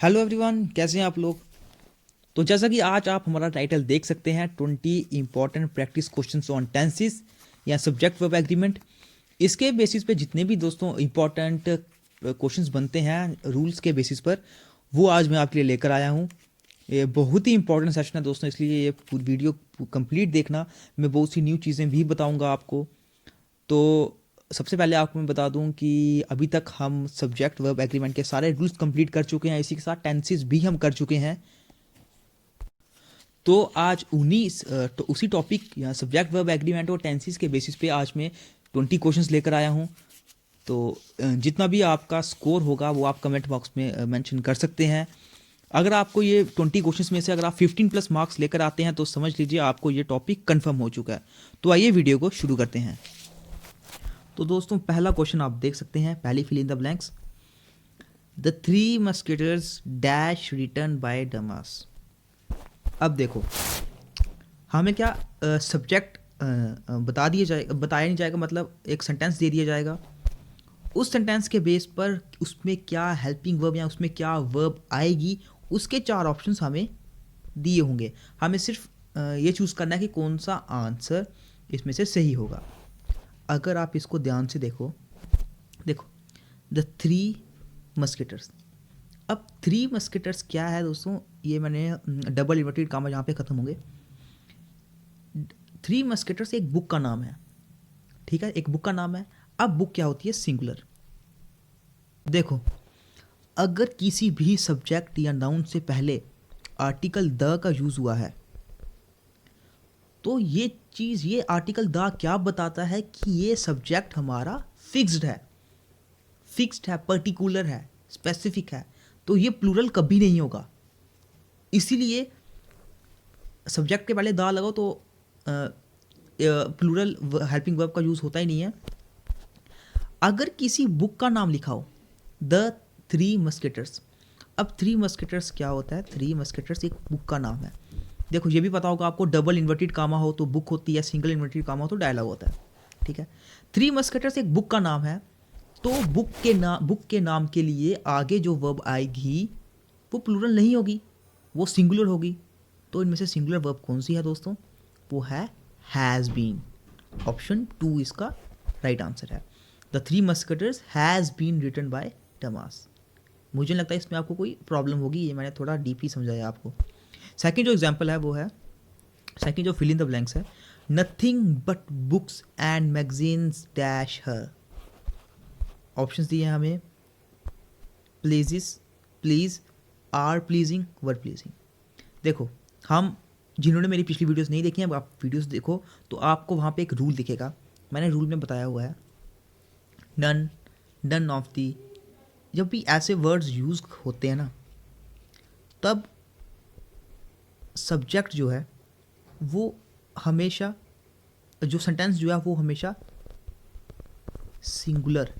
Hello everyone, कैसे हैं आप लोग। तो जैसा कि आज आप हमारा टाइटल देख सकते हैं 20 important practice questions on tenses या सब्जेक्ट वर्ब एग्रीमेंट। इसके बेसिस पे जितने भी दोस्तों इंपॉर्टेंट क्वेश्चंस बनते हैं रूल्स के बेसिस पर, वो आज मैं आपके लिए लेकर आया हूँ। ये बहुत ही इंपॉर्टेंट सेशन है दोस्तों, इसलिए ये पूरी वीडियो कंप्लीट देखना। मैं बहुत सी न्यू चीज़ें भी बताऊँगा आपको। तो सबसे पहले आपको मैं बता दूं कि अभी तक हम सब्जेक्ट वर्ब एग्रीमेंट के सारे रूल्स कंप्लीट कर चुके हैं, इसी के साथ टेंसेस भी हम कर चुके हैं। तो आज तो उसी टॉपिक या सब्जेक्ट वर्ब एग्रीमेंट और टेंसेस के बेसिस पे आज मैं 20 क्वेश्चंस लेकर आया हूं। तो जितना भी आपका स्कोर होगा वो आप कमेंट बॉक्स में मेंशन कर सकते हैं। अगर आपको ये 20 क्वेश्चंस में से अगर आप 15 प्लस मार्क्स लेकर आते हैं तो समझ लीजिए आपको ये टॉपिक कंफर्म हो चुका है। तो आइए वीडियो को शुरू करते हैं। तो दोस्तों पहला क्वेश्चन आप देख सकते हैं, पहली fill in the blanks. The three musketeers dash return by Dumas. अब देखो, हमें क्या सब्जेक्ट बताया नहीं जाएगा, मतलब एक सेंटेंस दे दिया जाएगा। उस सेंटेंस के बेस पर उसमें क्या हेल्पिंग वर्ब या उसमें क्या वर्ब आएगी, उसके चार ऑप्शंस हमें दिए होंगे। हमें सिर्फ ये चूज़ करना है कि कौन सा आंसर इसमें से सही होगा। अगर आप इसको ध्यान से देखो, देखो द थ्री मस्केटर्स। अब थ्री मस्केटर्स क्या है दोस्तों, ये मैंने डबल इन्वर्टेड कामा यहाँ पे ख़त्म होंगे। थ्री मस्केटर्स एक बुक का नाम है, ठीक है, एक बुक का नाम है। अब बुक क्या होती है, सिंगुलर। देखो, अगर किसी भी सब्जेक्ट या नाउन से पहले आर्टिकल द का यूज़ हुआ है तो ये चीज़, ये आर्टिकल द क्या बताता है कि ये सब्जेक्ट हमारा फिक्स्ड है, पर्टिकुलर है, स्पेसिफिक है। तो ये प्लूरल कभी नहीं होगा। इसीलिए सब्जेक्ट के पहले दा लगाओ तो प्लूरल हेल्पिंग वर्ब का यूज़ होता ही नहीं है। अगर किसी बुक का नाम लिखा हो, द थ्री मस्केटर्स। अब थ्री मस्केटर्स क्या होता है, थ्री मस्केटर्स एक बुक का नाम है। देखो ये भी पता होगा आपको, डबल इन्वर्टेड कामा हो तो बुक होती है, सिंगल इन्वर्टेड कामा हो तो डायलॉग होता है, ठीक है। थ्री मस्केटर्स एक बुक का नाम है, तो बुक के नाम के लिए आगे जो वर्ब आएगी वो प्लूरल नहीं होगी, वो सिंगुलर होगी। तो इनमें से सिंगुलर वर्ब कौन सी है दोस्तों, वो है हैज़ बीन। ऑप्शन 2 इसका राइट आंसर है। The three musketeers has been written by Dumas. मुझे नहीं लगता इसमें आपको कोई प्रॉब्लम होगी, ये मैंने थोड़ा डीपली समझाया आपको। सेकंड जो एग्जांपल है वो है, सेकंड जो फिल इन द ब्लैंक्स है, nothing but books and magazines dash her. Options दिए हैं हमें, pledges, please, are pleasing, were pleasing. देखो, हम जिन्होंने मेरी पिछली वीडियोस नहीं देखी हैं, अब आप वीडियोस देखो तो आपको वहाँ पे एक रूल दिखेगा। मैंने रूल में बताया हुआ है, नन, नन ऑफ दी। जब भी ऐसे वर्ड्स यूज़ होते हैं ना, तब सब्जेक्ट जो है वो हमेशा, जो सेंटेंस जो है वो हमेशा सिंगुलर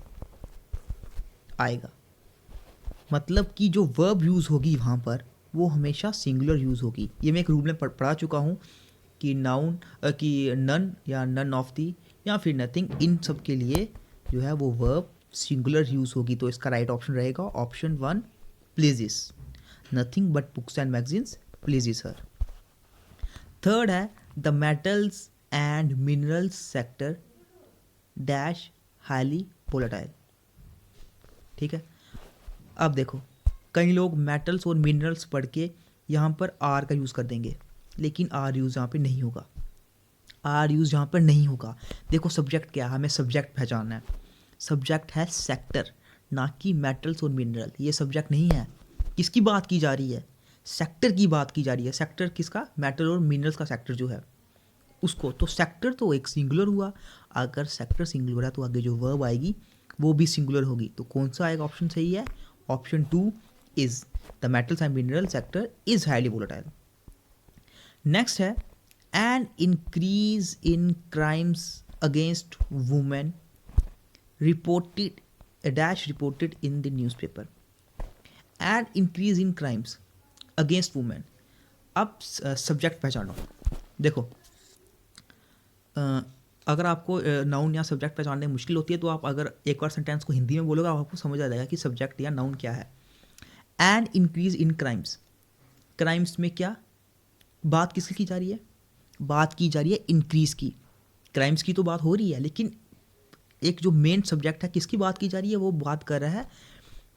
आएगा। मतलब कि जो वर्ब यूज़ होगी वहाँ पर वो हमेशा सिंगुलर यूज़ होगी। ये मैं एक रूल में पढ़ा चुका हूँ कि नाउन कि नन या नन ऑफ दी या फिर नथिंग, इन सब के लिए जो है वो वर्ब सिंगुलर यूज़ होगी। तो इसका राइट ऑप्शन रहेगा option 1, pledges. Nothing but books and magazines pledges her. Third है, the metals and minerals sector dash highly volatile. ठीक है। अब देखो, कई लोग मेटल्स और मिनरल्स पढ़ के यहाँ पर आर का यूज़ कर देंगे, लेकिन आर यूज़ यहाँ पे नहीं होगा, आर यूज़ यहाँ पर नहीं होगा। देखो सब्जेक्ट क्या है, हमें सब्जेक्ट पहचानना है। सब्जेक्ट है सेक्टर, ना कि मेटल्स और मिनरल। ये सब्जेक्ट नहीं है। किसकी बात की जा रही है, सेक्टर की बात की जा रही है। सेक्टर किसका, मेटल और मिनरल्स का सेक्टर जो है उसको। तो सेक्टर तो एक सिंगुलर हुआ, अगर सेक्टर सिंगुलर है तो आगे जो वर्ब आएगी वो भी सिंगुलर होगी। तो कौन सा आएगा ऑप्शन सही है, option 2 is the metals and minerals sector is highly volatile. Next है, an increase in crimes against women reported dash reported in the newspaper. An increase in crimes against women. अब subject पहचानो। देखो, अगर आपको noun या subject पहचानने मुश्किल होती है तो आप अगर एक बार सेंटेंस को हिंदी में बोलोगे आपको समझ आ जाएगा कि सब्जेक्ट या नाउन क्या है। And increase in crimes. Crimes में क्या बात किसकी की जा रही है? बात की जा रही है इंक्रीज की। क्राइम्स की तो बात हो रही है, लेकिन एक जो मेन सब्जेक्ट है किसकी बात की जा रही है, वो बात कर रहा है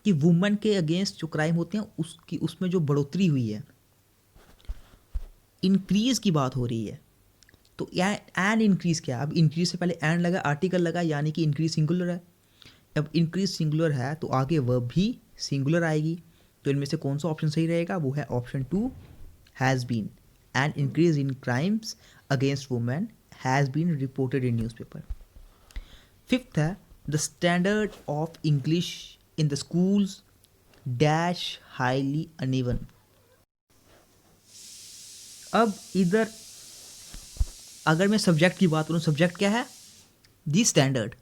कि वुमेन के अगेंस्ट जो क्राइम होते हैं उसकी उसमें जो बढ़ोतरी हुई है, इंक्रीज की बात हो रही है। तो एंड इंक्रीज क्या? अब इंक्रीज से पहले एंड लगा, आर्टिकल लगा, यानी कि इंक्रीज सिंगुलर है। अब इंक्रीज सिंगुलर है तो आगे वर्ब भी सिंगुलर आएगी। तो इनमें से कौन सा ऑप्शन सही रहेगा? वो है option 2, has been. And increase in crimes against women has been reported in newspaper. Fifth है the standard of English in the schools dash highly uneven. अब इधर अगर मैं सब्जेक्ट की बात करूँ, सब्जेक्ट क्या है? दी स्टैंडर्ड।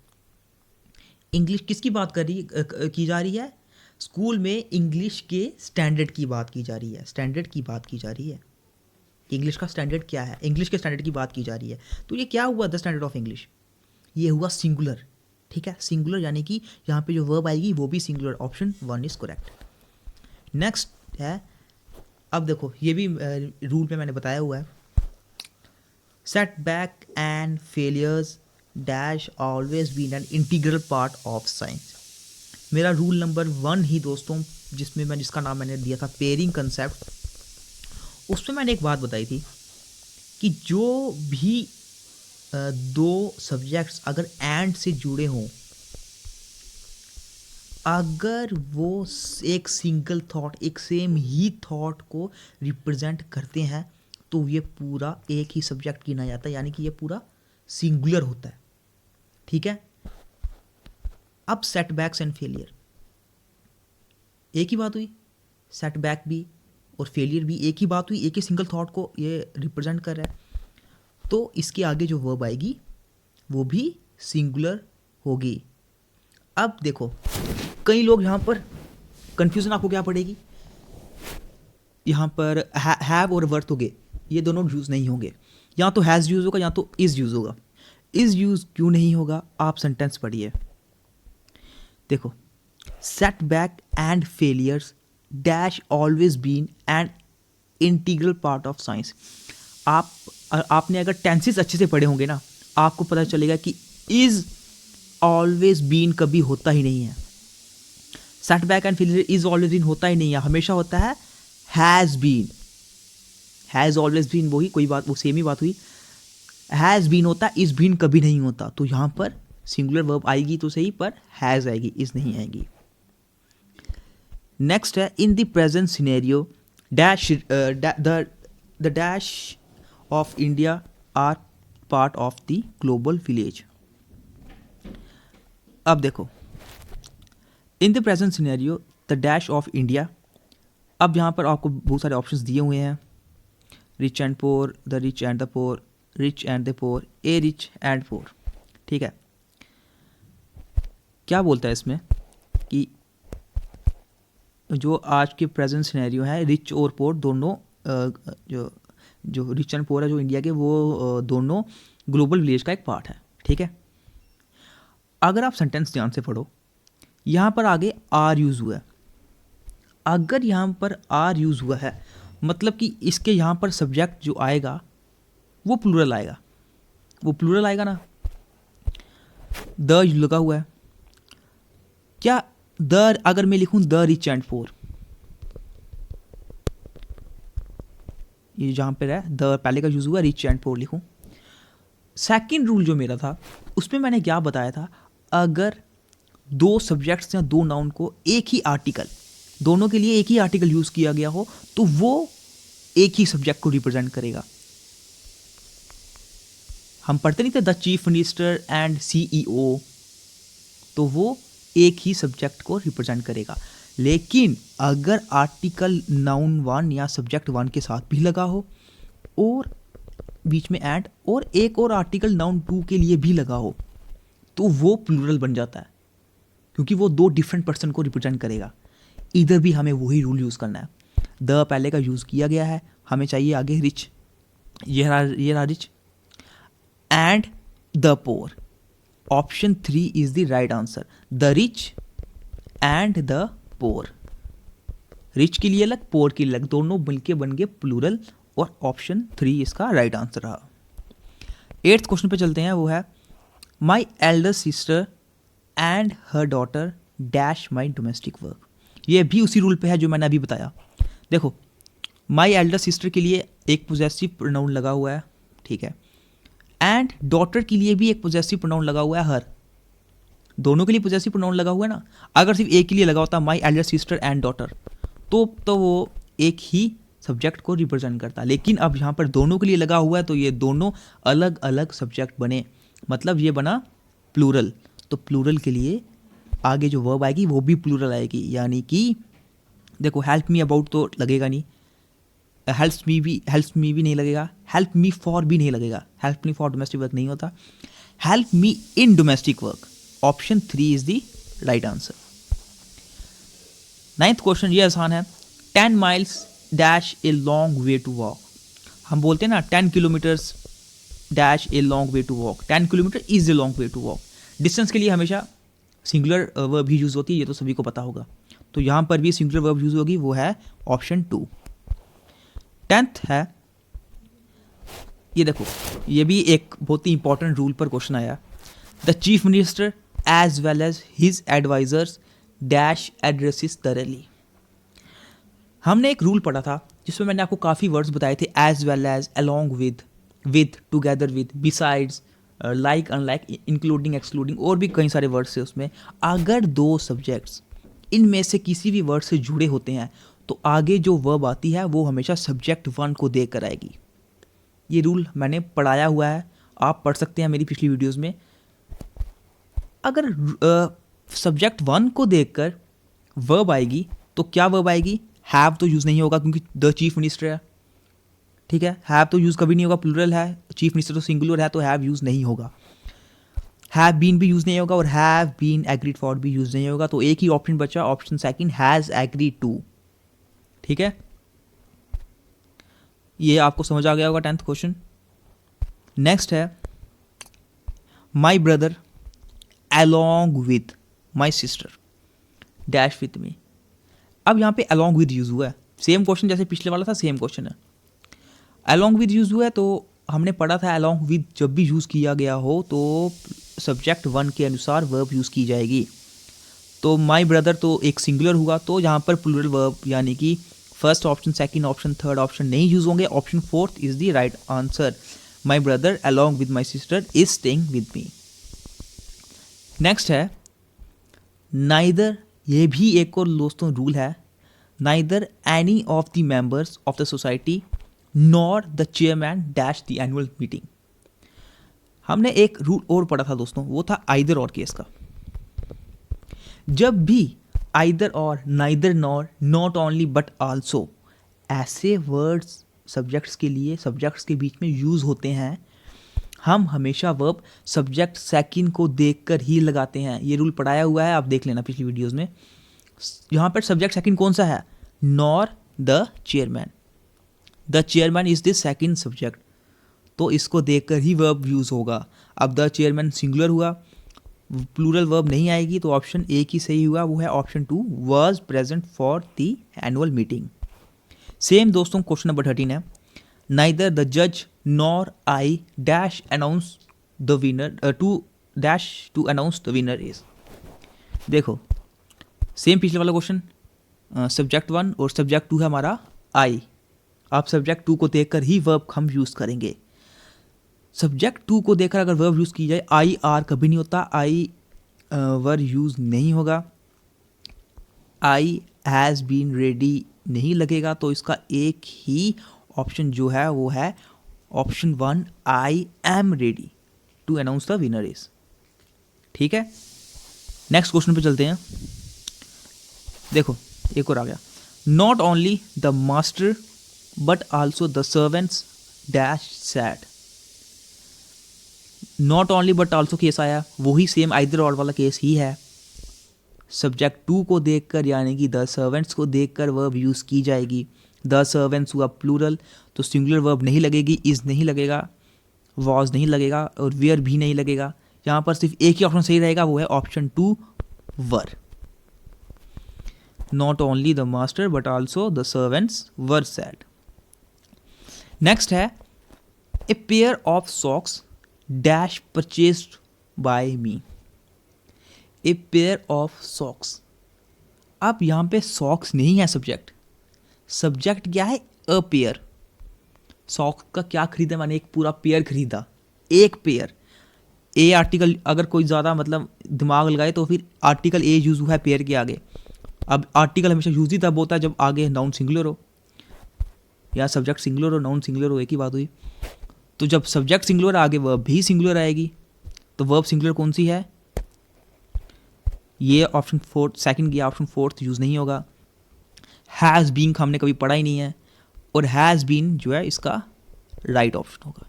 इंग्लिश किसकी बात की जा रही है? स्कूल में इंग्लिश के स्टैंडर्ड की बात की जा रही है। स्टैंडर्ड की बात की जा रही है। इंग्लिश का स्टैंडर्ड क्या है? इंग्लिश के स्टैंडर्ड की बात की जा रही है। तो ये क्या हुआ? द स्टैंडर्ड ऑफ इंग्लिश, ये हुआ सिंगुलर। ठीक है, सिंगुलर, यानी कि यहाँ पे जो वर्ब आएगी वो भी singular. Option 1 is correct. Next है, अब देखो ये भी रूल में मैंने बताया हुआ है, setback and failures dash always been an integral part of science. मेरा रूल नंबर 1 ही दोस्तों, जिसका नाम मैंने दिया था पेयरिंग कंसेप्ट, उसमें मैंने एक बात बताई थी कि जो भी दो सब्जेक्ट्स अगर एंड से जुड़े हों, अगर वो एक सिंगल थॉट, एक सेम ही थॉट को रिप्रेजेंट करते हैं, तो ये पूरा एक ही सब्जेक्ट गिना जाता है, यानी कि ये पूरा सिंगुलर होता है। ठीक है। अब सेटबैक्स एंड फेलियर, एक ही बात हुई, सेटबैक भी और फेलियर भी एक ही बात हुई, एक ही सिंगल थॉट को ये रिप्रेजेंट कर रहा है। तो इसके आगे जो वर्ब आएगी वो भी सिंगुलर होगी। अब देखो कई लोग यहाँ पर कंफ्यूजन आपको क्या पड़ेगी, यहाँ पर हैव और वर्थ होंगे, ये दोनों यूज़ नहीं होंगे। या तो हैज़ यूज़ होगा या तो इज़ यूज़ होगा। इज़ यूज़ क्यों नहीं होगा? आप सेंटेंस पढ़िए। देखो, setback and failures dash always been an integral part of science. आपने अगर टेंसेस अच्छे से पढ़े होंगे ना, आपको पता चलेगा कि इज़ ऑलवेज बीन कभी होता ही नहीं है। Setback and failure is always been होता ही नहीं है, हमेशा होता है has been. Has always been वही, कोई बात, वो सेम ही बात हुई। हैज़ बीन होता है, इज बीन कभी नहीं होता। तो यहाँ पर सिंगुलर वर्ब आएगी तो सही, पर हैज़ आएगी, इज नहीं आएगी। नेक्स्ट है in the present scenario dash the dash of India are part of the global village. अब देखो, in the present scenario the dash of India, अब यहाँ पर आपको बहुत सारे ऑप्शंस दिए हुए हैं, rich and poor, the rich and the poor, rich and the poor, a rich and poor. ठीक है, क्या बोलता है इसमें कि जो आज के प्रेजेंट सिनेरियो है, रिच और पोर दोनों, जो रिच एंड पोर है जो इंडिया के, वो दोनों ग्लोबल विलेज का एक पार्ट है। ठीक है, अगर आप सेंटेंस ध्यान से पढ़ो, यहाँ पर आगे आर यूज़ हुआ है। अगर यहाँ पर आर यूज़ हुआ है मतलब कि इसके यहाँ पर सब्जेक्ट जो आएगा वो प्लूरल आएगा, वो प्लूरल आएगा ना। द लगा हुआ है, क्या द, अगर मैं लिखूं द रिच एंड पोर, ये जहाँ पर है द पहले का यूज़ हुआ, रिच एंड पोर लिखूं। सेकंड रूल जो मेरा था उसमें मैंने क्या बताया था, अगर दो सब्जेक्ट्स या दो नाउन को एक ही आर्टिकल, दोनों के लिए एक ही आर्टिकल यूज़ किया गया हो, तो वो एक ही सब्जेक्ट को रिप्रेजेंट करेगा। हम पढ़ते नहीं थे the chief minister and CEO, तो वो एक ही सब्जेक्ट को रिप्रेजेंट करेगा। लेकिन अगर आर्टिकल नाउन 1 या सब्जेक्ट 1 के साथ भी लगा हो और बीच में एंड और एक और आर्टिकल नाउन 2 के लिए भी लगा हो, तो वो प्लूरल बन जाता है, क्योंकि वो दो डिफरेंट पर्सन को रिप्रेजेंट करेगा। इधर भी हमें वही रूल यूज़ करना है। द पहले का यूज़ किया गया है, हमें चाहिए आगे रिच, ये रहा rich and the poor. Option 3 is the right answer, the rich and the poor. Rich के लिए अलग, पोअर के लिए अलग, दोनों मिलके बन गए प्लूरल और ऑप्शन 3 इसका राइट आंसर रहा। 8th क्वेश्चन पे चलते हैं, वो है my elder sister and her daughter dash my domestic work. ये भी उसी रूल पे है जो मैंने अभी बताया। देखो, माई एल्डर सिस्टर के लिए एक पोजेसिव प्रोनाउन लगा हुआ है, ठीक है, एंड डॉटर के लिए भी एक पोजेसिव प्रोनाउन लगा हुआ है हर, दोनों के लिए पोजेसिव प्रोनाउन लगा हुआ है ना। अगर सिर्फ एक के लिए लगा होता my elder sister and daughter तो वो एक ही सब्जेक्ट को रिप्रेजेंट करता, लेकिन अब यहाँ पर दोनों के लिए लगा हुआ है तो ये दोनों अलग अलग सब्जेक्ट बने, मतलब ये बना प्लूरल। तो प्लूरल के लिए आगे जो वर्ब आएगी वो भी प्लूरल आएगी, यानी कि देखो हेल्प मी अबाउट तो लगेगा नहीं, हेल्प्स मी भी नहीं लगेगा, हेल्प मी फॉर भी नहीं लगेगा, help me for domestic work नहीं होता, help me in domestic work, option 3 is the right answer. 9th question, ये आसान है, 10 miles dash a long way to walk. हम बोलते हैं ना 10 kilometres dash a long way to walk, 10 kilometre is a long way to walk. Distance के लिए हमेशा सिंगुलर वर्ब ही यूज होती है, ये तो सभी को पता होगा, तो यहाँ पर भी सिंगुलर वर्ब यूज होगी, वो है ऑप्शन 2। 10th है, ये देखो, ये भी एक बहुत ही इंपॉर्टेंट रूल पर क्वेश्चन आया, the chief minister as well as his advisers dash addresses thoroughly। हमने एक रूल पढ़ा था जिसमें मैंने आपको काफ़ी वर्ड्स बताए थे, as well as, along with, together with, besides, like, unlike, including, excluding, और भी कई सारे वर्ड्स है उसमें। अगर दो सब्जेक्ट्स इनमें से किसी भी वर्ड से जुड़े होते हैं तो आगे जो वर्ब आती है वो हमेशा सब्जेक्ट 1 को देख कर आएगी। ये रूल मैंने पढ़ाया हुआ है, आप पढ़ सकते हैं मेरी पिछली वीडियोज़ में। अगर सब्जेक्ट 1 को देखकर वर्ब आएगी तो क्या वर्ब आएगी, हैव तो यूज़ नहीं होगा क्योंकि द चीफ मिनिस्टर है, ठीक है, हैव तो यूज़ कभी नहीं होगा, प्लूरल है, चीफ मिनिस्टर तो सिंगुलर है तो हैव यूज़ नहीं होगा, हैव बीन भी यूज़ नहीं होगा और हैव बीन एग्रीड फॉर भी यूज़ नहीं होगा, तो एक ही ऑप्शन बचा, ऑप्शन 2 हैज़ एग्रीड टू, ठीक है। ये आपको समझ आ गया होगा 10th क्वेश्चन। नेक्स्ट है, my brother along with my sister dash with me। अब यहाँ पे along with यूज हुआ है, सेम क्वेश्चन जैसे पिछले वाला था, सेम क्वेश्चन है, along with यूज हुआ है। तो हमने पढ़ा था along with जब भी यूज़ किया गया हो तो सब्जेक्ट 1 के अनुसार वर्ब यूज़ की जाएगी। तो माई ब्रदर तो एक सिंगुलर हुआ, तो यहाँ पर प्लूरल वर्ब यानी कि first option, second option, third option नहीं यूज होंगे, option 4 is the right answer, my brother along with my sister is staying with me। Next है नाइदर, ये भी एक और दोस्तों रूल है, neither any of the members of the society nor the chairman dash the annual meeting. हमने एक rule और पढ़ा था दोस्तों, वो था आइदर और केस का। जब भी आइदर और, neither, nor, not only but also, ऐसे वर्ड्स सब्जेक्ट्स के लिए, सब्जेक्ट्स के बीच में यूज होते हैं, हम हमेशा वर्ब सब्जेक्ट 2 को देखकर ही लगाते हैं। ये रूल पढ़ाया हुआ है, आप देख लेना पिछली वीडियोस में। यहाँ पर सब्जेक्ट 2 कौन सा है, nor the chairman, the chairman is the 2nd subject, तो इसको देखकर ही वर्ब यूज होगा। अब द चेयरमैन सिंगुलर हुआ, प्लूरल वर्ब नहीं आएगी, तो ऑप्शन 1 ही सही हुआ, वो है option 2, was present for the annual meeting. Same दोस्तों क्वेश्चन नंबर 13 है, नाइदर द जज nor I dash announce the winner to announce the winner is। देखो सेम पिछले वाला क्वेश्चन, सब्जेक्ट 1 और सब्जेक्ट 2 है हमारा I। आप सब्जेक्ट 2 को देखकर ही वर्ब हम यूज़ करेंगे। सब्जेक्ट 2 को देखकर अगर वर्ब यूज़ की जाए, आई आर कभी नहीं होता, आई वर्ब यूज़ नहीं होगा, आई हैज़ बीन रेडी नहीं लगेगा, तो इसका एक ही ऑप्शन जो है वो है option 1, I am ready to announce the winner is. ठीक है, नेक्स्ट क्वेश्चन पे चलते हैं। देखो एक और आ गया, not only the master but also the servants dash sad. Not only but also case आया, वही सेम आइदर और वाला केस ही है। सब्जेक्ट 2 को देखकर यानी कि द सर्वेंट्स को देखकर वर्ब यूज़ की जाएगी। द सर्वेंट्स हुआ प्लूरल, तो सिंगुलर वर्ब नहीं लगेगी, इज नहीं लगेगा, वॉज नहीं लगेगा और वेयर भी नहीं लगेगा। यहाँ पर सिर्फ एक ही ऑप्शन सही रहेगा, वो है option 2 were. Not only the master but also the servants were sad. Next है a pair of socks dash purchased by me. A pair of socks. अब यहाँ पे socks नहीं है सब्जेक्ट. सब्जेक्ट क्या है? a pair. सॉक्स का क्या खरीदा? मैंने एक पूरा पेयर खरीदा. एक पेयर. ए आर्टिकल अगर कोई ज़्यादा मतलब दिमाग लगाए तो फिर आर्टिकल ए यूज़ हुआ है पेयर के आगे. अब आर्टिकल हमेशा यूज ही तब होता है जब आगे नाउन सिंगुलर हो या सब्जेक्ट सिंगुलर हो, नाउन सिंगुलर हो, एक ही बात हुई. तो जब सब्जेक्ट सिंगुलर आगे वर्ब भी सिंगुलर आएगी. तो वर्ब सिंगुलर कौन सी है? ये ऑप्शन फोर्थ, सेकंड किया, ऑप्शन फोर्थ यूज़ नहीं होगा. हैज़ बीन हमने कभी पढ़ा ही नहीं है और हैज़ बीन जो है इसका राइट ऑप्शन होगा.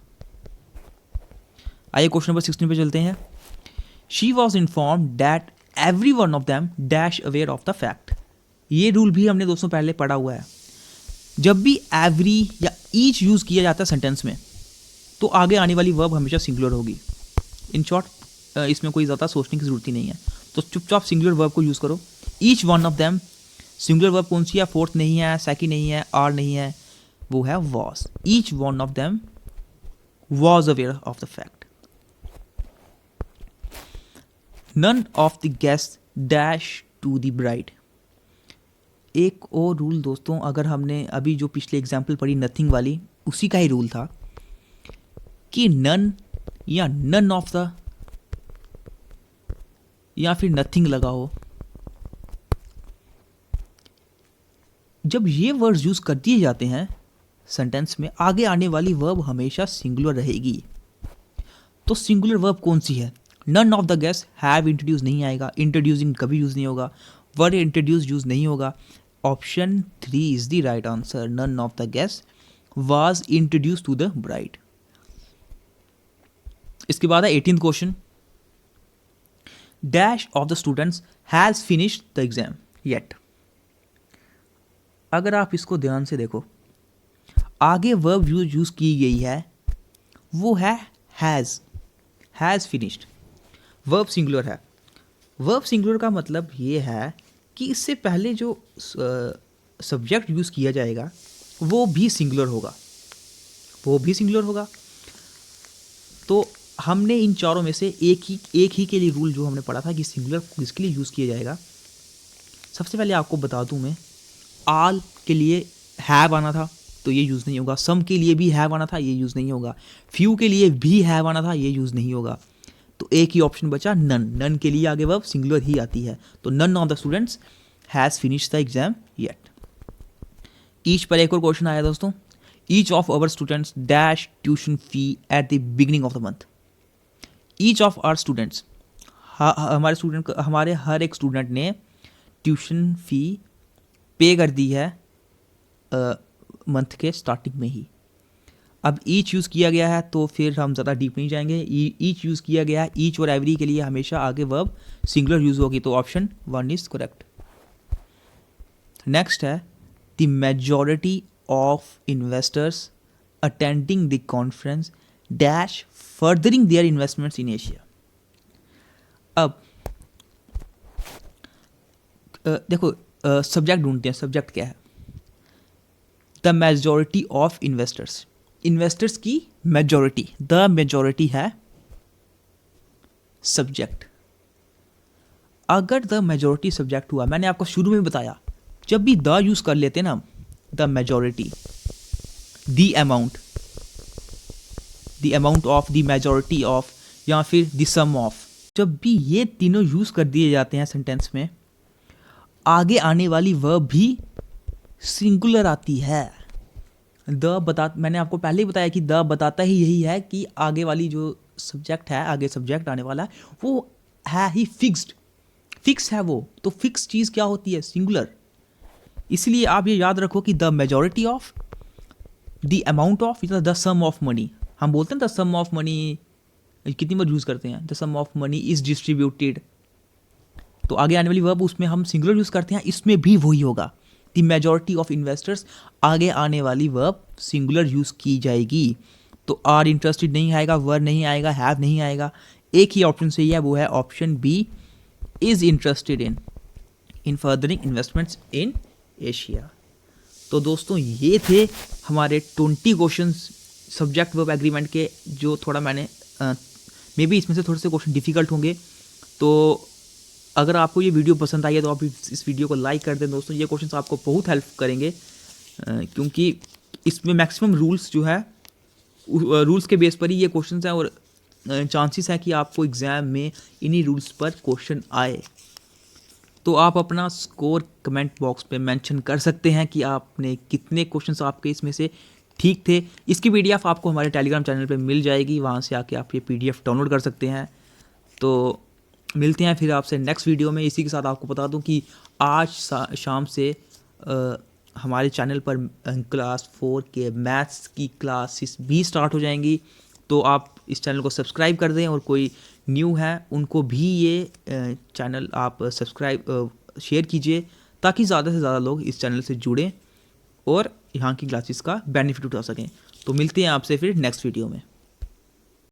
आइए क्वेश्चन नंबर 16 पे चलते हैं. She was inform that every one of them dash aware of the fact. ये रूल भी हमने दोस्तों पहले पढ़ा हुआ है. जब भी एवरी या ईच यूज़ किया जाता है सेंटेंस में तो आगे आने वाली वर्ब हमेशा सिंगुलर होगी. इन शॉर्ट इसमें कोई ज़्यादा सोचने की ज़रूरत ही नहीं है. तो चुपचाप सिंगुलर वर्ब को यूज़ करो. Each one of them singular verb कौन सी है? फोर्थ नहीं है, सेकंड नहीं है, आर नहीं है, वो है was. Each one of them was aware of the fact. None of the guest dash to the bride. एक और रूल दोस्तों, अगर हमने अभी जो पिछले एग्जाम्पल पढ़ी नथिंग वाली, उसी का ही रूल था कि नन या नन ऑफ द या फिर नथिंग लगा हो. जब ये वर्ड्स यूज कर दिए जाते हैं सेंटेंस में, आगे आने वाली वर्ब हमेशा सिंगुलर रहेगी. तो सिंगुलर वर्ब कौन सी है? None of the guest have introduce नहीं आएगा. इंट्रोड्यूसिंग कभी यूज नहीं होगा. वर्ड इंट्रोड्यूस यूज नहीं होगा. Option 3 is the right answer. None of the guest was introduce to the bride. इसके बाद है 18th question. Dash of the students has finished the exam yet. अगर आप इसको ध्यान से देखो, आगे वर्ब यूज की गई है वो है हैज़ फिनिश्ड. वर्ब सिंगुलर है. वर्ब सिंगुलर का मतलब ये है कि इससे पहले जो सब्जेक्ट यूज़ किया जाएगा वो भी सिंगुलर होगा. तो हमने इन चारों में से एक ही के लिए रूल जो हमने पढ़ा था कि सिंगुलर किसके लिए यूज़ किया जाएगा. सबसे पहले आपको बता दूं मैं, आल के लिए हैव आना था तो ये यूज़ नहीं होगा. सम के लिए भी हैव आना था, ये यूज़ नहीं होगा. फ्यू के लिए भी हैव आना था, ये यूज़ नहीं होगा. तो एक ही ऑप्शन बचा नन के लिए आगे वर्ब सिंगुलर ही आती है. तो none of the students has finished the exam yet. Each पर एक और क्वेश्चन आया दोस्तों. Each of our students dash tuition fee at the beginning of the month. Each of our students, हमारे हर एक स्टूडेंट ने ट्यूशन फ़ी पे कर दी है मंथ के स्टार्टिंग में ही. अब ईच यूज़ किया गया है तो फिर हम ज़्यादा डीप नहीं जाएंगे. ईच यूज़ किया गया है, ईच और एवरी के लिए हमेशा आगे वर्ब सिंगुलर यूज़ होगी. तो ऑप्शन 1 इज़ करेक्ट. नेक्स्ट है the majority of investors attending the conference dash furthering their investments in Asia. अब देखो सब्जेक्ट ढूंढते हैं. सब्जेक्ट क्या है? The majority of investors. Investors की मेजॉरिटी, द मेजॉरिटी है सब्जेक्ट. अगर द मेजॉरिटी सब्जेक्ट हुआ, मैंने आपको शुरू में बताया, जब भी द यूज कर लेते ना, the majority, the amount of, the majority of, या फिर द सम ऑफ, जब भी ये तीनों यूज कर दिए जाते हैं सेंटेंस में, आगे आने वाली वर्ब भी सिंगुलर आती है. मैंने आपको पहले ही बताया कि द बताता ही यही है कि आगे वाली जो सब्जेक्ट है, आगे सब्जेक्ट आने वाला है, वो है ही फिक्स है वो. तो फिक्स चीज़ क्या होती है? सिंगुलर. इसलिए आप ये याद रखो कि the majority of, the amount of, the sum of money. हम बोलते हैं द सम ऑफ मनी कितनी बार यूज़ करते हैं? The sum of money is distributed. तो आगे आने वाली वर्ब उसमें हम सिंगुलर यूज़ करते हैं, इसमें भी वही होगा. द मेजॉरिटी ऑफ इन्वेस्टर्स, आगे आने वाली वर्ब सिंगुलर यूज़ की जाएगी. तो आर इंटरेस्टेड नहीं आएगा, वर नहीं आएगा, हैव नहीं आएगा. एक ही ऑप्शन सही है, वो है option B, is interested in. In furthering investments in Asia. तो दोस्तों ये थे हमारे 20 क्वेश्चंस सब्जेक्ट वर्ब एग्रीमेंट के, जो थोड़ा मैंने मे बी इसमें से थोड़े से क्वेश्चन डिफ़िकल्ट होंगे। तो अगर आपको ये वीडियो पसंद आई है तो आप इस वीडियो को लाइक कर दें दोस्तों। ये क्वेश्चंस आपको बहुत हेल्प करेंगे, क्योंकि इसमें मैक्सिमम रूल्स जो है रूल्स के बेस पर ही ये क्वेश्चंस हैं, और चांसेस है कि आपको एग्ज़ाम में इन्हीं रूल्स पर क्वेश्चन आए। तो आप अपना स्कोर कमेंट बॉक्स पे मेंशन कर सकते हैं कि आपने कितने क्वेश्चंस आपके इसमें से ठीक थे। इसकी पीडीएफ आपको हमारे टेलीग्राम चैनल पे मिल जाएगी, वहाँ से आके आप ये पीडीएफ डाउनलोड कर सकते हैं। तो मिलते हैं फिर आपसे नेक्स्ट वीडियो में। इसी के साथ आपको बता दूं कि आज शाम से हमारे चैनल पर क्लास 4 के मैथ्स की क्लासेस भी स्टार्ट हो जाएंगी। तो आप इस चैनल को सब्सक्राइब कर दें, और कोई न्यू है उनको भी ये चैनल आप सब्सक्राइब शेयर कीजिए, ताकि ज़्यादा से ज़्यादा लोग इस चैनल से जुड़ें और यहाँ की क्लासेस का बेनिफिट उठा सकें। तो मिलते हैं आपसे फिर नेक्स्ट वीडियो में।